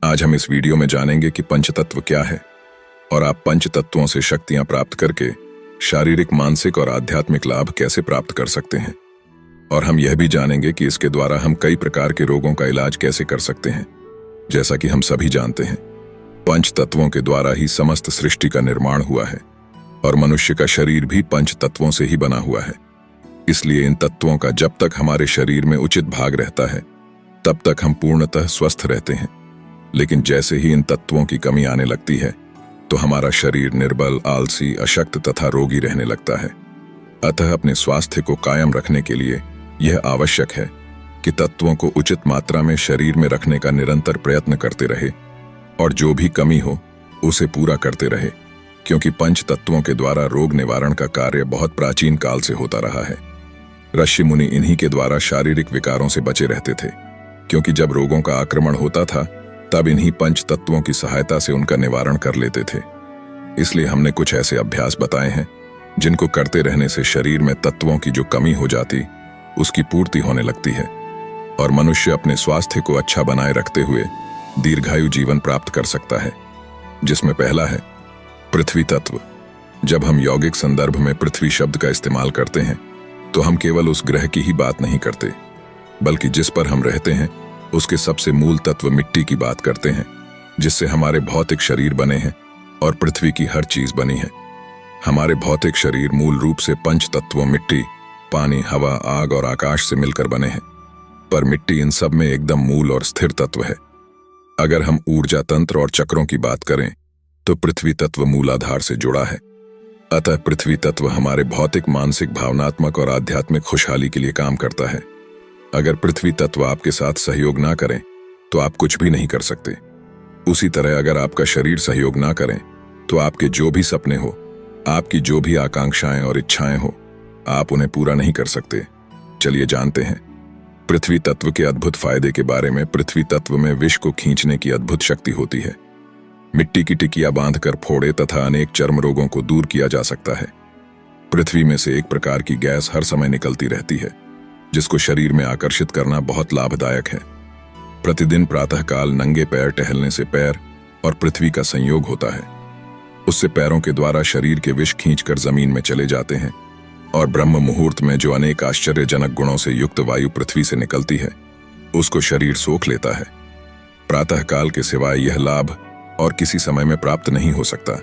आज हम इस वीडियो में जानेंगे कि पंचतत्व क्या है और आप पंचतत्वों से शक्तियां प्राप्त करके शारीरिक, मानसिक और आध्यात्मिक लाभ कैसे प्राप्त कर सकते हैं। और हम यह भी जानेंगे कि इसके द्वारा हम कई प्रकार के रोगों का इलाज कैसे कर सकते हैं। जैसा कि हम सभी जानते हैं, पंचतत्वों के द्वारा ही समस्त सृष्टि का निर्माण हुआ है और मनुष्य का शरीर भी पंचतत्वों से ही बना हुआ है। इसलिए इन तत्वों का जब तक हमारे शरीर में उचित भाग रहता है तब तक हम पूर्णतः स्वस्थ रहते हैं। लेकिन जैसे ही इन तत्वों की कमी आने लगती है तो हमारा शरीर निर्बल, आलसी, अशक्त तथा रोगी रहने लगता है। अतः अपने स्वास्थ्य को कायम रखने के लिए यह आवश्यक है कि तत्वों को उचित मात्रा में शरीर में रखने का निरंतर प्रयत्न करते रहे और जो भी कमी हो उसे पूरा करते रहे, क्योंकि पंच तत्वों के द्वारा रोग निवारण का कार्य बहुत प्राचीन काल से होता रहा है। ऋषि मुनि इन्हीं के द्वारा शारीरिक विकारों से बचे रहते थे, क्योंकि जब रोगों का आक्रमण होता था तब इन्हीं पंच तत्वों की सहायता से उनका निवारण कर लेते थे। इसलिए हमने कुछ ऐसे अभ्यास बताए हैं जिनको करते रहने से शरीर में तत्वों की जो कमी हो जाती उसकी पूर्ति होने लगती है और मनुष्य अपने स्वास्थ्य को अच्छा बनाए रखते हुए दीर्घायु जीवन प्राप्त कर सकता है। जिसमें पहला है पृथ्वी तत्व। जब हम यौगिक संदर्भ में पृथ्वी शब्द का इस्तेमाल करते हैं तो हम केवल उस ग्रह की ही बात नहीं करते, बल्कि जिस पर हम रहते हैं उसके सबसे मूल तत्व मिट्टी की बात करते हैं, जिससे हमारे भौतिक शरीर बने हैं और पृथ्वी की हर चीज बनी है। हमारे भौतिक शरीर मूल रूप से पंच तत्वों मिट्टी, पानी, हवा, आग और आकाश से मिलकर बने हैं, पर मिट्टी इन सब में एकदम मूल और स्थिर तत्व है। अगर हम ऊर्जा तंत्र और चक्रों की बात करें तो पृथ्वी तत्व मूलाधार से जुड़ा है। अतः पृथ्वी तत्व हमारे भौतिक, मानसिक, भावनात्मक और आध्यात्मिक खुशहाली के लिए काम करता है। अगर पृथ्वी तत्व आपके साथ सहयोग ना करें तो आप कुछ भी नहीं कर सकते। उसी तरह अगर आपका शरीर सहयोग ना करें तो आपके जो भी सपने हो, आपकी जो भी आकांक्षाएं और इच्छाएं हो, आप उन्हें पूरा नहीं कर सकते। चलिए जानते हैं पृथ्वी तत्व के अद्भुत फायदे के बारे में। पृथ्वी तत्व में विष को खींचने की अद्भुत शक्ति होती है। मिट्टी की टिकिया बांधकर फोड़े तथा अनेक चर्म रोगों को दूर किया जा सकता है। पृथ्वी में से एक प्रकार की गैस हर समय निकलती रहती है जिसको शरीर में आकर्षित करना बहुत लाभदायक है। प्रतिदिन प्रातःकाल नंगे पैर टहलने से पैर और पृथ्वी का संयोग होता है। उससे पैरों के द्वारा शरीर के विष खींचकर जमीन में चले जाते हैं और ब्रह्म मुहूर्त में जो अनेक आश्चर्यजनक गुणों से युक्त वायु पृथ्वी से निकलती है उसको शरीर सोख लेता है। प्रातःकाल के सिवाय यह लाभ और किसी समय में प्राप्त नहीं हो सकता,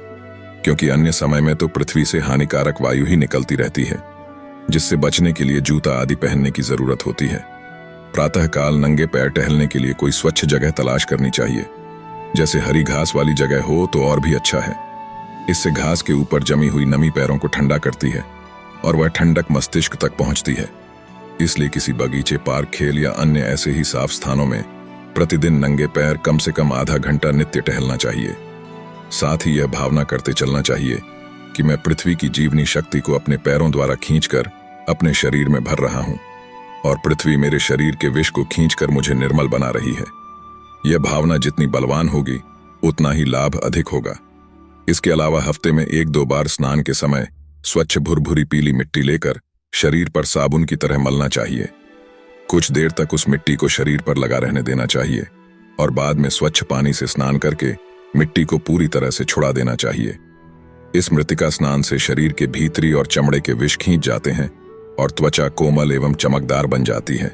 क्योंकि अन्य समय में तो पृथ्वी से हानिकारक वायु ही निकलती रहती है, जिससे बचने के लिए जूता आदि पहनने की जरूरत होती है। प्रातःकाल नंगे पैर टहलने के लिए कोई स्वच्छ जगह तलाश करनी चाहिए। जैसे हरी घास वाली जगह हो तो और भी अच्छा है। इससे घास के ऊपर जमी हुई नमी पैरों को ठंडा करती है और वह ठंडक मस्तिष्क तक पहुंचती है। इसलिए किसी बगीचे, पार्क, खेल या अन्य ऐसे ही साफ स्थानों में प्रतिदिन नंगे पैर कम से कम आधा घंटा नित्य टहलना चाहिए। साथ ही यह भावना करते चलना चाहिए कि मैं पृथ्वी की जीवनी शक्ति को अपने पैरों द्वारा खींचकर अपने शरीर में भर रहा हूं और पृथ्वी मेरे शरीर के विष को खींचकर मुझे निर्मल बना रही है। यह भावना जितनी बलवान होगी उतना ही लाभ अधिक होगा। इसके अलावा हफ्ते में 1-2 बार स्नान के समय स्वच्छ भुरभुरी पीली मिट्टी लेकर शरीर पर साबुन की तरह मलना चाहिए। कुछ देर तक उस मिट्टी को शरीर पर लगा रहने देना चाहिए और बाद में स्वच्छ पानी से स्नान करके मिट्टी को पूरी तरह से छुड़ा देना चाहिए। इस मृतिका स्नान से शरीर के भीतरी और चमड़े के विष खींच जाते हैं और त्वचा कोमल एवं चमकदार बन जाती है।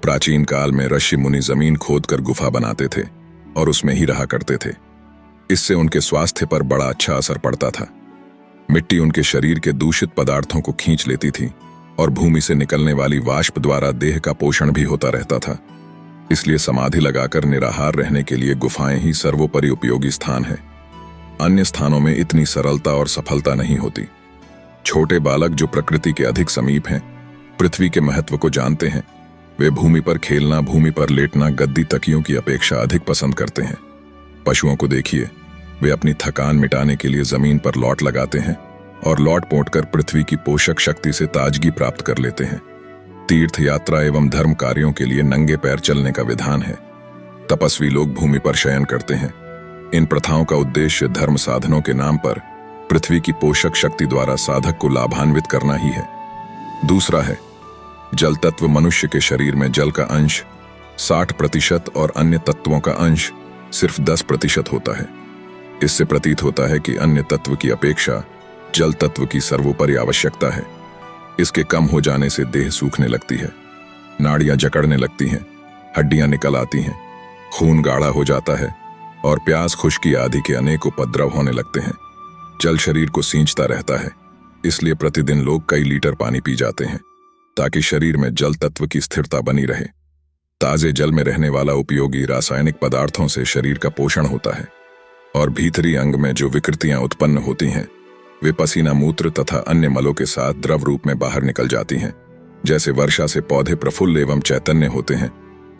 प्राचीन काल में ऋषि मुनि जमीन खोदकर गुफा बनाते थे और उसमें ही रहा करते थे। इससे उनके स्वास्थ्य पर बड़ा अच्छा असर पड़ता था। मिट्टी उनके शरीर के दूषित पदार्थों को खींच लेती थी और भूमि से निकलने वाली वाष्प द्वारा देह का पोषण भी होता रहता था। इसलिए समाधि लगाकर निराहार रहने के लिए गुफाएं ही सर्वोपरि उपयोगी स्थान है। अन्य स्थानों में इतनी सरलता और सफलता नहीं होती। छोटे बालक जो प्रकृति के अधिक समीप हैं, पृथ्वी के महत्व को जानते हैं, वे भूमि पर खेलना, भूमि पर लेटना गद्दी तकियों की अपेक्षा अधिक पसंद करते हैं। पशुओं को देखिए, वे अपनी थकान मिटाने के लिए जमीन पर लौट लगाते हैं और लौट पोंटकर पृथ्वी की पोषक शक्ति से ताजगी प्राप्त कर लेते हैं। तीर्थ यात्रा एवं धर्म कार्यों के लिए नंगे पैर चलने का विधान है। तपस्वी लोग भूमि पर शयन करते हैं। इन प्रथाओं का उद्देश्य धर्म साधनों के नाम पर पृथ्वी की पोषक शक्ति द्वारा साधक को लाभान्वित करना ही है। दूसरा है जल तत्व। मनुष्य के शरीर में जल का अंश 60% और अन्य तत्वों का अंश सिर्फ 10% होता है। इससे प्रतीत होता है कि अन्य तत्व की अपेक्षा जल तत्व की सर्वोपरि आवश्यकता है। इसके कम हो जाने से देह सूखने लगती है, नाड़ियां जकड़ने लगती हैं, हड्डियां निकल आती हैं, खून गाढ़ा हो जाता है और प्यास, खुश्की आदि के अनेक उपद्रव होने लगते हैं। जल शरीर को सींचता रहता है, इसलिए प्रतिदिन लोग कई लीटर पानी पी जाते हैं ताकि शरीर में जल तत्व की स्थिरता बनी रहे। ताजे जल में रहने वाला उपयोगी रासायनिक पदार्थों से शरीर का पोषण होता है और भीतरी अंग में जो विकृतियां उत्पन्न होती हैं वे पसीना, मूत्र तथा अन्य मलों के साथ द्रव रूप में बाहर निकल जाती हैं। जैसे वर्षा से पौधे प्रफुल्ल एवं चैतन्य होते हैं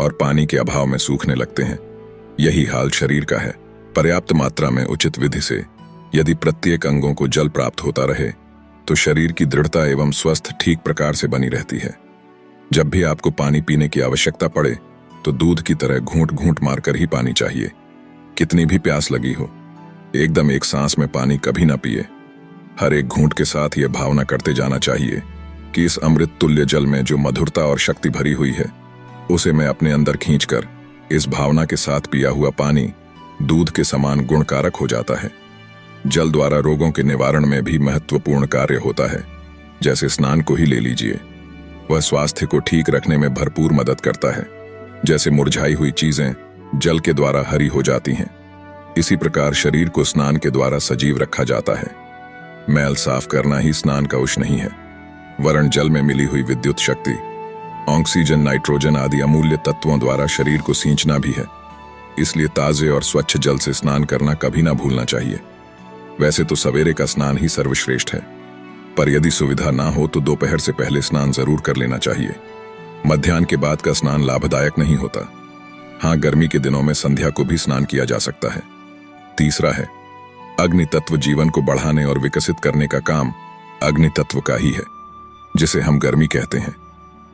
और पानी के अभाव में सूखने लगते हैं, यही हाल शरीर का है। पर्याप्त मात्रा में उचित विधि से यदि प्रत्येक अंगों को जल प्राप्त होता रहे तो शरीर की दृढ़ता एवं स्वस्थ ठीक प्रकार से बनी रहती है। जब भी आपको पानी पीने की आवश्यकता पड़े तो दूध की तरह घूंट घूंट मारकर ही पानी चाहिए। कितनी भी प्यास लगी हो, एकदम एक सांस में पानी कभी ना पिए। हर एक घूंट के साथ यह भावना करते जाना चाहिए कि इस अमृत तुल्य जल में जो मधुरता और शक्ति भरी हुई है उसे मैं अपने अंदर खींचकर इस भावना के साथ पिया हुआ पानी दूध के समान गुणकारक हो जाता है। जल द्वारा रोगों के निवारण में भी महत्वपूर्ण कार्य होता है। जैसे स्नान को ही ले लीजिए, वह स्वास्थ्य को ठीक रखने में भरपूर मदद करता है। जैसे मुरझाई हुई चीजें जल के द्वारा हरी हो जाती हैं, इसी प्रकार शरीर को स्नान के द्वारा सजीव रखा जाता है। मैल साफ करना ही स्नान का उश नहीं है, वरन जल में मिली हुई विद्युत शक्ति, ऑक्सीजन, नाइट्रोजन आदि अमूल्य तत्वों द्वारा शरीर को सींचना भी है। इसलिए ताजे और स्वच्छ जल से स्नान करना कभी ना भूलना चाहिए। वैसे तो सवेरे का स्नान ही सर्वश्रेष्ठ है, पर यदि सुविधा ना हो तो दोपहर से पहले स्नान जरूर कर लेना चाहिए। मध्याह्न के बाद का स्नान लाभदायक नहीं होता। हाँ, गर्मी के दिनों में संध्या को भी स्नान किया जा सकता है। तीसरा है, अग्नि तत्व जीवन को बढ़ाने और विकसित करने का काम अग्नि तत्व का ही है, जिसे हम गर्मी कहते हैं।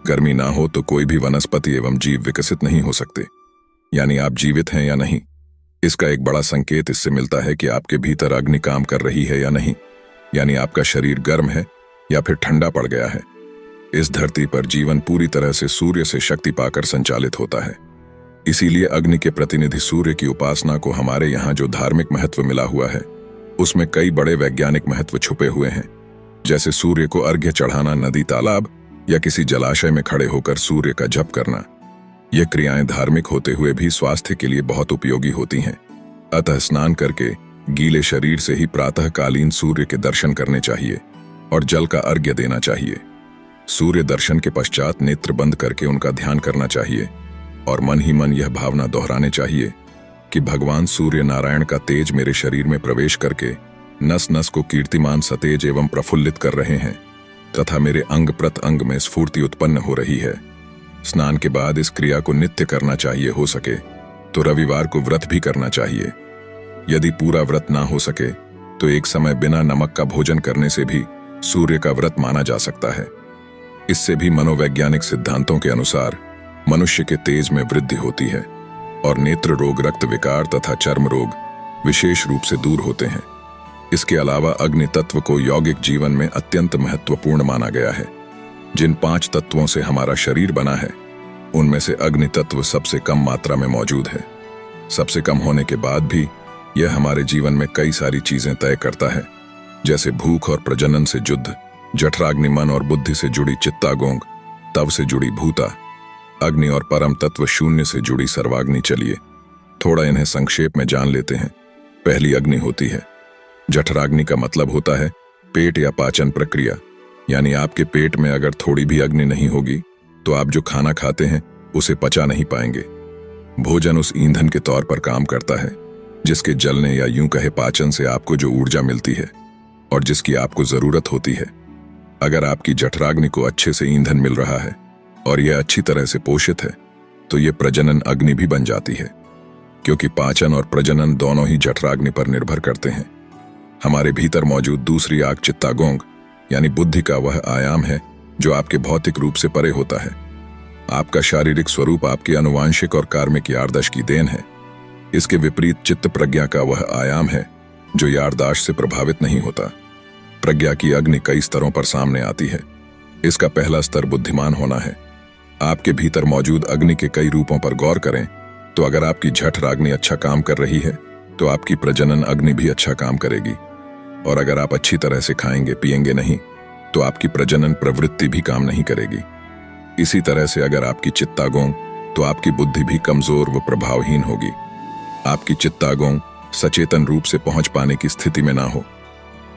गर्मी ना हो तो कोई भी वनस्पति एवं जीव विकसित नहीं हो सकते, यानी आप जीवित हैं या नहीं। इसका एक बड़ा संकेत इससे मिलता है कि आपके भीतर अग्नि काम कर रही है या नहीं, यानी आपका शरीर गर्म है या फिर ठंडा पड़ गया है। इस धरती पर जीवन पूरी तरह से सूर्य से शक्ति पाकर संचालित होता है। इसीलिए अग्नि के प्रतिनिधि सूर्य की उपासना को हमारे यहाँ जो धार्मिक महत्व मिला हुआ है उसमें कई बड़े वैज्ञानिक महत्व छुपे हुए हैं। जैसे सूर्य को अर्घ्य चढ़ाना, नदी, तालाब या किसी जलाशय में खड़े होकर सूर्य का जप करना, ये क्रियाएं धार्मिक होते हुए भी स्वास्थ्य के लिए बहुत उपयोगी होती हैं। अतः स्नान करके गीले शरीर से ही प्रातःकालीन सूर्य के दर्शन करने चाहिए और जल का अर्घ्य देना चाहिए। सूर्य दर्शन के पश्चात नेत्र बंद करके उनका ध्यान करना चाहिए और मन ही मन यह भावना दोहराने चाहिए कि भगवान सूर्य नारायण का तेज मेरे शरीर में प्रवेश करके नस नस को कीर्तिमान, सतेज एवं प्रफुल्लित कर रहे हैं तथा मेरे अंग प्रत्यंग में स्फूर्ति उत्पन्न हो रही है। स्नान के बाद इस क्रिया को नित्य करना चाहिए। हो सके तो रविवार को व्रत भी करना चाहिए। यदि पूरा व्रत ना हो सके तो एक समय बिना नमक का भोजन करने से भी सूर्य का व्रत माना जा सकता है। इससे भी मनोवैज्ञानिक सिद्धांतों के अनुसार मनुष्य के तेज में वृद्धि होती है और नेत्र रोग, रक्त विकार तथा चर्म रोग विशेष रूप से दूर होते हैं। इसके अलावा अग्नि तत्व को यौगिक जीवन में अत्यंत महत्वपूर्ण माना गया है। जिन 5 तत्वों से हमारा शरीर बना है उनमें से अग्नि तत्व सबसे कम मात्रा में मौजूद है। सबसे कम होने के बाद भी यह हमारे जीवन में कई सारी चीजें तय करता है, जैसे भूख और प्रजनन से युद्ध, जठराग्नि मन और बुद्धि से जुड़ी चित्तागोंग, तव से जुड़ी भूता, अग्नि और परम तत्व शून्य से जुड़ी सर्वाग्नि। चलिए थोड़ा इन्हें संक्षेप में जान लेते हैं। पहली अग्नि होती है जठराग्नि का मतलब होता है पेट या पाचन प्रक्रिया, यानी आपके पेट में अगर थोड़ी भी अग्नि नहीं होगी तो आप जो खाना खाते हैं उसे पचा नहीं पाएंगे। भोजन उस ईंधन के तौर पर काम करता है जिसके जलने या यूं कहे पाचन से आपको जो ऊर्जा मिलती है और जिसकी आपको जरूरत होती है। अगर आपकी जठराग्नि को अच्छे से ईंधन मिल रहा है और यह अच्छी तरह से पोषित है तो यह प्रजनन अग्नि भी बन जाती है, क्योंकि पाचन और प्रजनन दोनों ही जठराग्नि पर निर्भर करते हैं। हमारे भीतर मौजूद दूसरी आग चित्तागोंग यानी बुद्धि का वह आयाम है जो आपके भौतिक रूप से परे होता है। आपका शारीरिक स्वरूप आपके अनुवांशिक और कार्मिक याददाश्त की देन है। इसके विपरीत चित्त प्रज्ञा का वह आयाम है जो याददाश्त से प्रभावित नहीं होता। प्रज्ञा की अग्नि कई स्तरों पर सामने आती है। इसका पहला स्तर बुद्धिमान होना है। आपके भीतर मौजूद अग्नि के कई रूपों पर गौर करें तो अगर आपकी जठ राग्नि अच्छा काम कर रही है तो आपकी प्रजनन अग्नि भी अच्छा काम करेगी। और अगर आप अच्छी तरह से खाएंगे पिएंगे नहीं तो आपकी प्रजनन प्रवृत्ति भी काम नहीं करेगी। इसी तरह से अगर आपकी चित्तागोंग तो आपकी बुद्धि भी कमजोर व प्रभावहीन होगी। आपकी चित्तागोंग सचेतन रूप से पहुंच पाने की स्थिति में ना हो।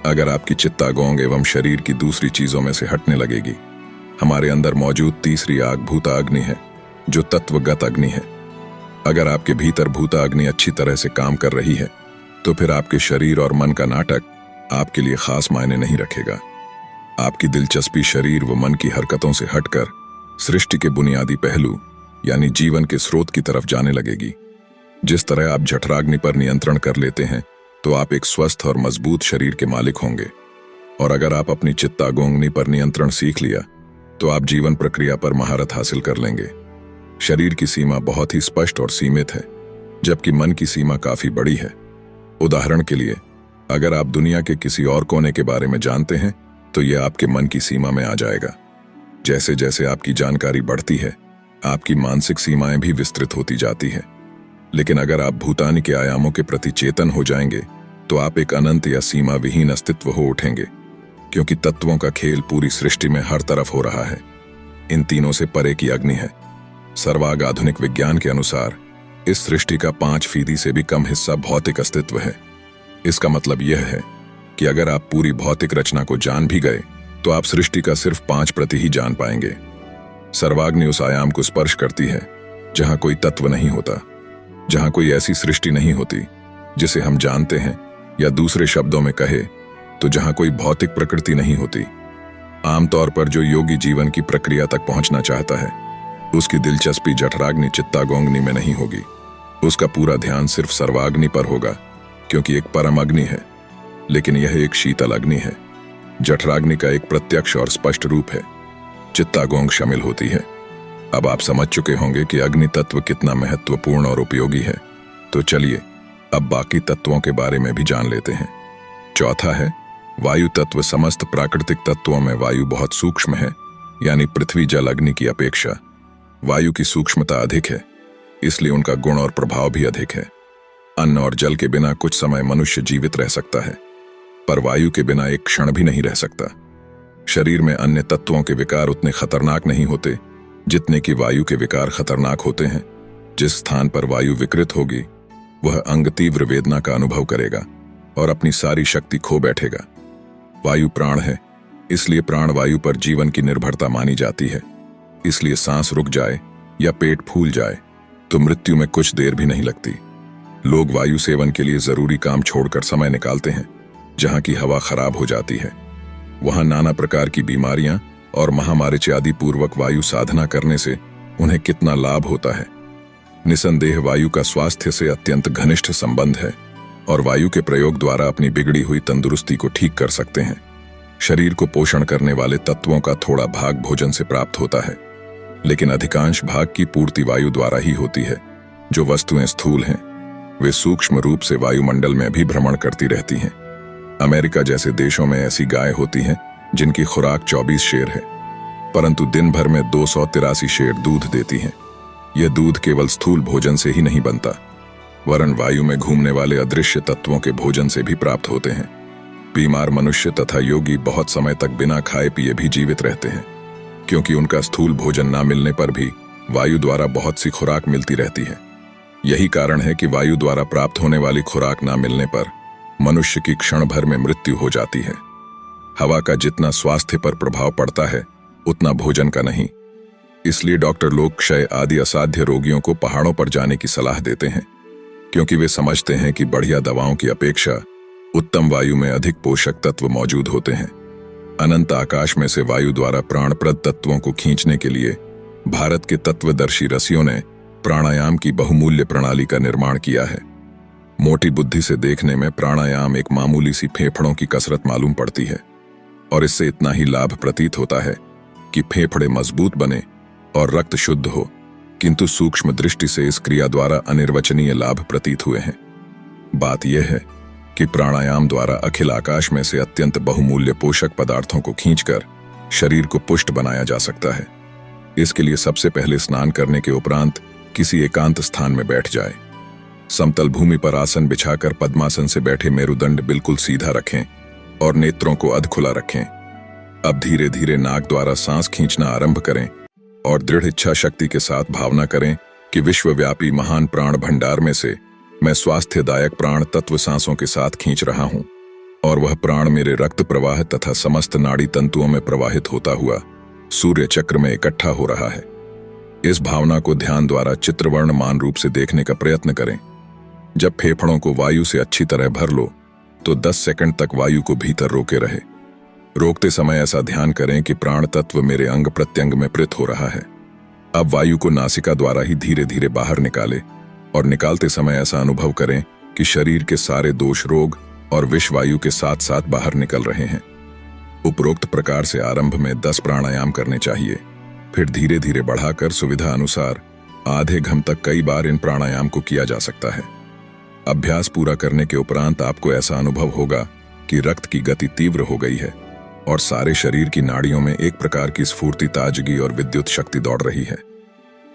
अगर आपकी चित्तागोंग एवं शरीर की दूसरी चीजों में से हटने लगेगी। हमारे अंदर मौजूद तीसरी आग भूता अग्नि है, जो तत्वगत अग्नि है। अगर आपके भीतर भूता अग्नि अच्छी तरह से काम कर रही है तो फिर आपके शरीर और मन का नाटक आपके लिए खास मायने नहीं रखेगा। आपकी दिलचस्पी शरीर व मन की हरकतों से हटकर सृष्टि के बुनियादी पहलू यानी जीवन के स्रोत की तरफ जाने लगेगी। जिस तरह आप जठराग्नि पर नियंत्रण कर लेते हैं तो आप एक स्वस्थ और मजबूत शरीर के मालिक होंगे। और अगर आप अपनी चित्तागोंगनी पर नियंत्रण सीख लिया तो आप जीवन प्रक्रिया पर महारत हासिल कर लेंगे। शरीर की सीमा बहुत ही स्पष्ट और सीमित है, जबकि मन की सीमा काफी बड़ी है। उदाहरण के लिए, अगर आप दुनिया के किसी और कोने के बारे में जानते हैं तो यह आपके मन की सीमा में आ जाएगा। जैसे जैसे आपकी जानकारी बढ़ती है, आपकी मानसिक सीमाएं भी विस्तृत होती जाती है। लेकिन अगर आप भूतानी के आयामों के प्रति चेतन हो जाएंगे तो आप एक अनंत या सीमा विहीन अस्तित्व हो उठेंगे, क्योंकि तत्वों का खेल पूरी सृष्टि में हर तरफ हो रहा है। इन तीनों से परे की अग्नि है। सर्वाग आधुनिक विज्ञान के अनुसार इस सृष्टि का 5% से भी कम हिस्सा भौतिक अस्तित्व है। इसका मतलब यह है कि अगर आप पूरी भौतिक रचना को जान भी गए तो आप सृष्टि का सिर्फ 5% ही जान पाएंगे। सर्वाग्नि उस आयाम को स्पर्श करती है जहां कोई तत्व नहीं होता, जहां कोई ऐसी सृष्टि नहीं होती जिसे हम जानते हैं, या दूसरे शब्दों में कहे तो जहां कोई भौतिक प्रकृति नहीं होती। आमतौर पर जो योगी जीवन की प्रक्रिया तक पहुंचना चाहता है उसकी दिलचस्पी जठराग्नि चित्तागोंगनी में नहीं होगी। उसका पूरा ध्यान सिर्फ सर्वाग्नि पर होगा, क्योंकि एक परम अग्नि है, लेकिन यह एक शीतल अग्नि है। जठराग्नि का एक प्रत्यक्ष और स्पष्ट रूप है, चित्तागोंग शामिल होती है। अब आप समझ चुके होंगे कि अग्नि तत्व कितना महत्वपूर्ण और उपयोगी है। तो चलिए अब बाकी तत्वों के बारे में भी जान लेते हैं। चौथा है वायु तत्व। समस्त प्राकृतिक तत्वों में वायु बहुत सूक्ष्म है, यानी पृथ्वी जल अग्नि की अपेक्षा वायु की सूक्ष्मता अधिक है, इसलिए उनका गुण और प्रभाव भी अधिक है। अन्न और जल के बिना कुछ समय मनुष्य जीवित रह सकता है, पर वायु के बिना एक क्षण भी नहीं रह सकता। शरीर में अन्य तत्वों के विकार उतने खतरनाक नहीं होते जितने कि वायु के विकार खतरनाक होते हैं। जिस स्थान पर वायु विकृत होगी वह अंग तीव्र वेदना का अनुभव करेगा और अपनी सारी शक्ति खो बैठेगा। वायु प्राण है, इसलिए प्राण वायु पर जीवन की निर्भरता मानी जाती है। इसलिए सांस रुक जाए या पेट फूल जाए तो मृत्यु में कुछ देर भी नहीं लगती। लोग वायु सेवन के लिए जरूरी काम छोड़कर समय निकालते हैं। जहां की हवा खराब हो जाती है वहां नाना प्रकार की बीमारियां और महामारी आदि पूर्वक वायु साधना करने से उन्हें कितना लाभ होता है। निसंदेह वायु का स्वास्थ्य से अत्यंत घनिष्ठ संबंध है और वायु के प्रयोग द्वारा अपनी बिगड़ी हुई तंदुरुस्ती को ठीक कर सकते हैं। शरीर को पोषण करने वाले तत्वों का थोड़ा भाग भोजन से प्राप्त होता है, लेकिन अधिकांश भाग की पूर्ति वायु द्वारा ही होती है। जो वस्तुएं स्थूल हैं वे सूक्ष्म रूप से वायुमंडल में भी भ्रमण करती रहती हैं। अमेरिका जैसे देशों में ऐसी गाय होती हैं जिनकी खुराक 24 शेर है, परंतु दिन भर में 283 शेर दूध देती हैं। यह दूध केवल स्थूल भोजन से ही नहीं बनता, वरन वायु में घूमने वाले अदृश्य तत्वों के भोजन से भी प्राप्त होते हैं। बीमार मनुष्य तथा योगी बहुत समय तक बिना खाए पिए भी जीवित रहते हैं, क्योंकि उनका स्थूल भोजन ना मिलने पर भी वायु द्वारा बहुत सी खुराक मिलती रहती है। यही कारण है कि वायु द्वारा प्राप्त होने वाली खुराक ना मिलने पर मनुष्य की क्षण भर में मृत्यु हो जाती है। हवा का जितना स्वास्थ्य पर प्रभाव पड़ता है उतना भोजन का नहीं। इसलिए डॉक्टर लोग क्षय आदि असाध्य रोगियों को पहाड़ों पर जाने की सलाह देते हैं, क्योंकि वे समझते हैं कि बढ़िया दवाओं की अपेक्षा उत्तम वायु में अधिक पोषक तत्व मौजूद होते हैं। अनंत आकाश में से वायु द्वारा प्राणप्रद तत्वों को खींचने के लिए भारत के तत्वदर्शी ऋषियों ने प्राणायाम की बहुमूल्य प्रणाली का निर्माण किया है। मोटी बुद्धि से देखने में प्राणायाम एक मामूली सी फेफड़ों की कसरत मालूम पड़ती है, और इससे इतना ही लाभ प्रतीत होता है कि फेफड़े मजबूत बने और रक्त शुद्ध हो, किंतु सूक्ष्म दृष्टि से इस क्रिया द्वारा अनिर्वचनीय लाभ प्रतीत हुए हैं। बात यह है कि प्राणायाम द्वारा अखिल आकाश में से अत्यंत बहुमूल्य पोषक पदार्थों को खींचकर शरीर को पुष्ट बनाया जा सकता है। इसके लिए सबसे पहले स्नान करने के उपरांत किसी एकांत स्थान में बैठ जाए। समतल भूमि पर आसन बिछाकर पद्मासन से बैठे मेरुदंड बिल्कुल सीधा रखें और नेत्रों को अध खुला रखें। अब धीरे धीरे नाक द्वारा सांस खींचना आरंभ करें और दृढ़ इच्छा शक्ति के साथ भावना करें कि विश्वव्यापी महान प्राण भंडार में से मैं स्वास्थ्यदायक प्राण तत्व सांसों के साथ खींच रहा हूं और वह प्राण मेरे रक्त प्रवाह तथा समस्त नाड़ी तंतुओं में प्रवाहित होता हुआ सूर्य चक्र में इकट्ठा हो रहा है। इस भावना को ध्यान द्वारा चित्रवर्णमान रूप से देखने का प्रयत्न करें। जब फेफड़ों को वायु से अच्छी तरह भर लो तो 10 सेकंड तक वायु को भीतर रोके रहे। रोकते समय ऐसा ध्यान करें कि प्राण तत्व मेरे अंग प्रत्यंग में प्रेत हो रहा है। अब वायु को नासिका द्वारा ही धीरे धीरे बाहर निकाले और निकालते समय ऐसा अनुभव करें कि शरीर के सारे दोष रोग और विष वायु के साथ साथ बाहर निकल रहे हैं। उपरोक्त प्रकार से आरंभ में 10 प्राणायाम करने चाहिए, फिर धीरे धीरे बढ़ाकर सुविधा अनुसार आधे घंटे तक कई बार इन प्राणायाम को किया जा सकता है। अभ्यास पूरा करने के उपरांत आपको ऐसा अनुभव होगा कि रक्त की गति तीव्र हो गई है और सारे शरीर की नाड़ियों में एक प्रकार की स्फूर्ति, ताजगी और विद्युत शक्ति दौड़ रही है।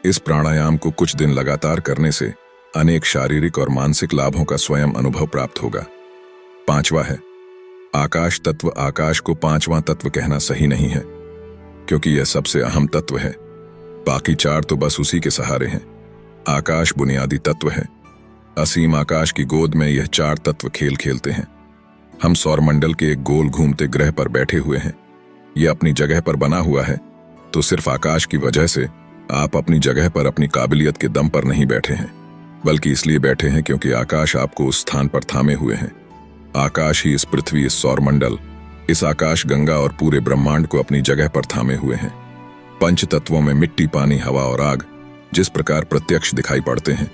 इस प्राणायाम को कुछ दिन लगातार करने से अनेक शारीरिक और मानसिक लाभों का स्वयं अनुभव प्राप्त होगा। 5वां है आकाश तत्व। आकाश को 5वां तत्व कहना सही नहीं है क्योंकि यह सबसे अहम तत्व है। बाकी 4 तो बस उसी के सहारे हैं। आकाश बुनियादी तत्व है। असीम आकाश की गोद में यह 4 तत्व खेल खेलते हैं। हम सौरमंडल के एक गोल घूमते ग्रह पर बैठे हुए हैं। यह अपनी जगह पर बना हुआ है तो सिर्फ आकाश की वजह से आप अपनी जगह पर अपनी काबिलियत के दम पर नहीं बैठे हैं, बल्कि इसलिए बैठे हैं क्योंकि आकाश आपको उस स्थान पर थामे हुए हैं। आकाश ही इस पृथ्वी, इस सौरमंडल, इस आकाश गंगा और पूरे ब्रह्मांड को अपनी जगह पर थामे हुए हैं। पंच तत्वों में मिट्टी, पानी, हवा और आग जिस प्रकार प्रत्यक्ष दिखाई पड़ते हैं,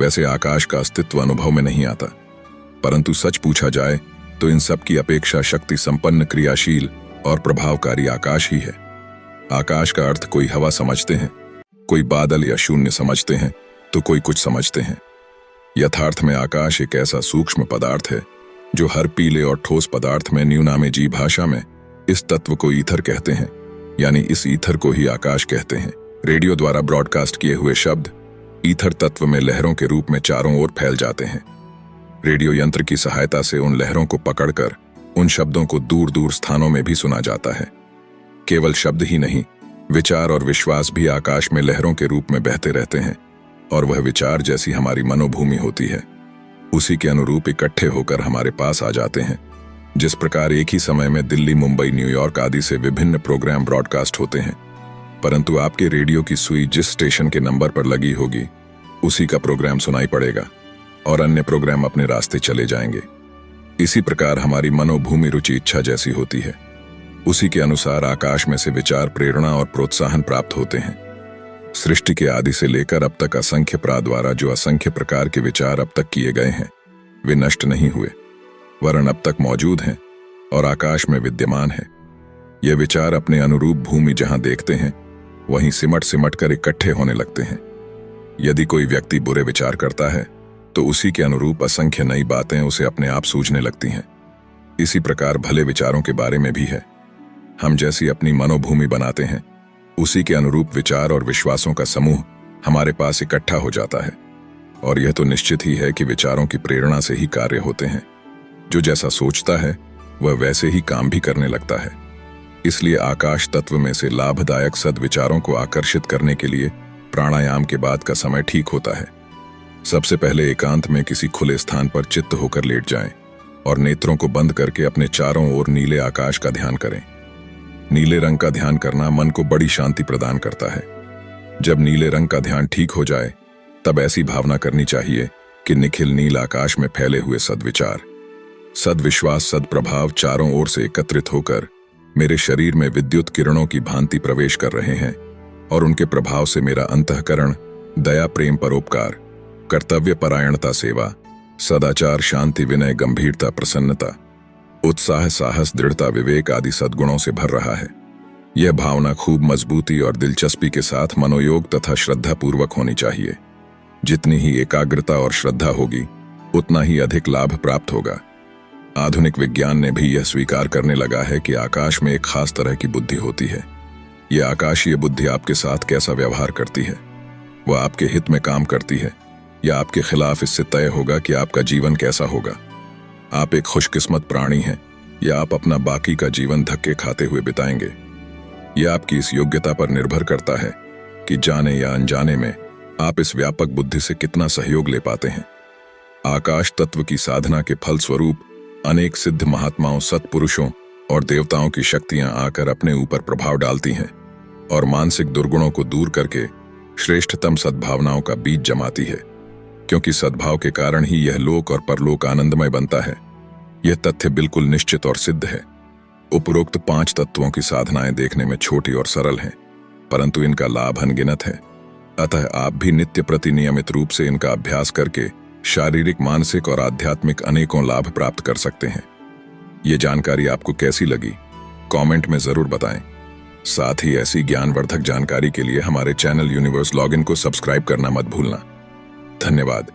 वैसे आकाश का अस्तित्व अनुभव में नहीं आता। परंतु सच पूछा जाए तो इन सब की अपेक्षा शक्ति संपन्न, क्रियाशील और प्रभावकारी आकाश ही है। आकाश का अर्थ कोई हवा समझते हैं, कोई बादल या शून्य समझते हैं, तो कोई कुछ समझते हैं। यथार्थ में आकाश एक ऐसा सूक्ष्म पदार्थ है जो हर पीले और ठोस पदार्थ में न्यूनामेजी भाषा में इस तत्व को ईथर कहते हैं, यानी इस ईथर को ही आकाश कहते हैं। रेडियो द्वारा ब्रॉडकास्ट किए हुए शब्द ईथर तत्व में लहरों के रूप में चारों ओर फैल जाते हैं। रेडियो यंत्र की सहायता से उन लहरों को पकड़कर उन शब्दों को दूर दूर स्थानों में भी सुना जाता है। केवल शब्द ही नहीं, विचार और विश्वास भी आकाश में लहरों के रूप में बहते रहते हैं और वह विचार जैसी हमारी मनोभूमि होती है उसी के अनुरूप इकट्ठे होकर हमारे पास आ जाते हैं। जिस प्रकार एक ही समय में दिल्ली, मुंबई, न्यूयॉर्क आदि से विभिन्न प्रोग्राम ब्रॉडकास्ट होते हैं, परंतु आपके रेडियो की सुई जिस स्टेशन के नंबर पर लगी होगी उसी का प्रोग्राम सुनाई पड़ेगा और अन्य प्रोग्राम अपने रास्ते चले जाएंगे। इसी प्रकार हमारी मनोभूमि, रुचि, इच्छा जैसी होती है उसी के अनुसार आकाश में से विचार, प्रेरणा और प्रोत्साहन प्राप्त होते हैं। सृष्टि के आदि से लेकर अब तक असंख्य प्रा द्वारा जो असंख्य प्रकार के विचार अब तक किए गए हैं वे नष्ट नहीं हुए, वरन अब तक मौजूद हैं और आकाश में विद्यमान है। ये विचार अपने अनुरूप भूमि जहां देखते हैं वहीं सिमट सिमट कर इकट्ठे होने लगते हैं। यदि कोई व्यक्ति बुरे विचार करता है तो उसी के अनुरूप असंख्य नई बातें उसे अपने आप सूझने लगती हैं। इसी प्रकार भले विचारों के बारे में भी है। हम जैसी अपनी मनोभूमि बनाते हैं उसी के अनुरूप विचार और विश्वासों का समूह हमारे पास इकट्ठा हो जाता है और यह तो निश्चित ही है कि विचारों की प्रेरणा से ही कार्य होते हैं। जो जैसा सोचता है वह वैसे ही काम भी करने लगता है। इसलिए आकाश तत्व में से लाभदायक सद्विचारों को आकर्षित करने के लिए प्राणायाम के बाद का समय ठीक होता है। सबसे पहले एकांत में किसी खुले स्थान पर चित्त होकर लेट जाएं और नेत्रों को बंद करके अपने चारों ओर नीले आकाश का ध्यान करें। नीले रंग का ध्यान करना मन को बड़ी शांति प्रदान करता है। जब नीले रंग का ध्यान ठीक हो जाए तब ऐसी भावना करनी चाहिए कि निखिल नील आकाश में फैले हुए सद्विचार, सद्विश्वास, सद्प्रभाव चारों ओर से एकत्रित होकर मेरे शरीर में विद्युत किरणों की भांति प्रवेश कर रहे हैं और उनके प्रभाव से मेरा अंतःकरण दया, प्रेम, परोपकार, कर्तव्य परायणता, सेवा, सदाचार, शांति, विनय, गंभीरता, प्रसन्नता, उत्साह, साहस, दृढ़ता, विवेक आदि सद्गुणों से भर रहा है। यह भावना खूब मजबूती और दिलचस्पी के साथ मनोयोग तथा श्रद्धा पूर्वक होनी चाहिए। जितनी ही एकाग्रता और श्रद्धा होगी उतना ही अधिक लाभ प्राप्त होगा। आधुनिक विज्ञान ने भी यह स्वीकार करने लगा है कि आकाश में एक खास तरह की बुद्धि होती है। यह आकाशीय बुद्धि आपके साथ कैसा व्यवहार करती है वह आपके हित में काम करती है या आपके खिलाफ, इससे तय होगा कि आपका जीवन कैसा होगा। आप एक खुशकिस्मत प्राणी हैं या आप अपना बाकी का जीवन धक्के खाते हुए बिताएंगे। यह आपकी इस योग्यता पर निर्भर करता है कि जाने या अनजाने में आप इस व्यापक बुद्धि से कितना सहयोग ले पाते हैं। आकाश तत्व की साधना के फलस्वरूप अनेक सिद्ध महात्माओं, सत्पुरुषों और देवताओं की शक्तियां आकर अपने ऊपर प्रभाव डालती हैं और मानसिक दुर्गुणों को दूर करके श्रेष्ठतम सद्भावनाओं का बीज जमाती है, क्योंकि सद्भाव के कारण ही यह लोक और परलोक आनंदमय बनता है। यह तथ्य बिल्कुल निश्चित और सिद्ध है। उपरोक्त 5 तत्वों की साधनाएं देखने में छोटी और सरल हैं, परंतु इनका लाभ अनगिनत है। अतः आप भी नित्य प्रति नियमित रूप से इनका अभ्यास करके शारीरिक, मानसिक और आध्यात्मिक अनेकों लाभ प्राप्त कर सकते हैं। ये जानकारी आपको कैसी लगी, कमेंट में जरूर बताएं। साथ ही ऐसी ज्ञानवर्धक जानकारी के लिए हमारे चैनल यूनिवर्स लॉगिन को सब्सक्राइब करना मत भूलना। धन्यवाद।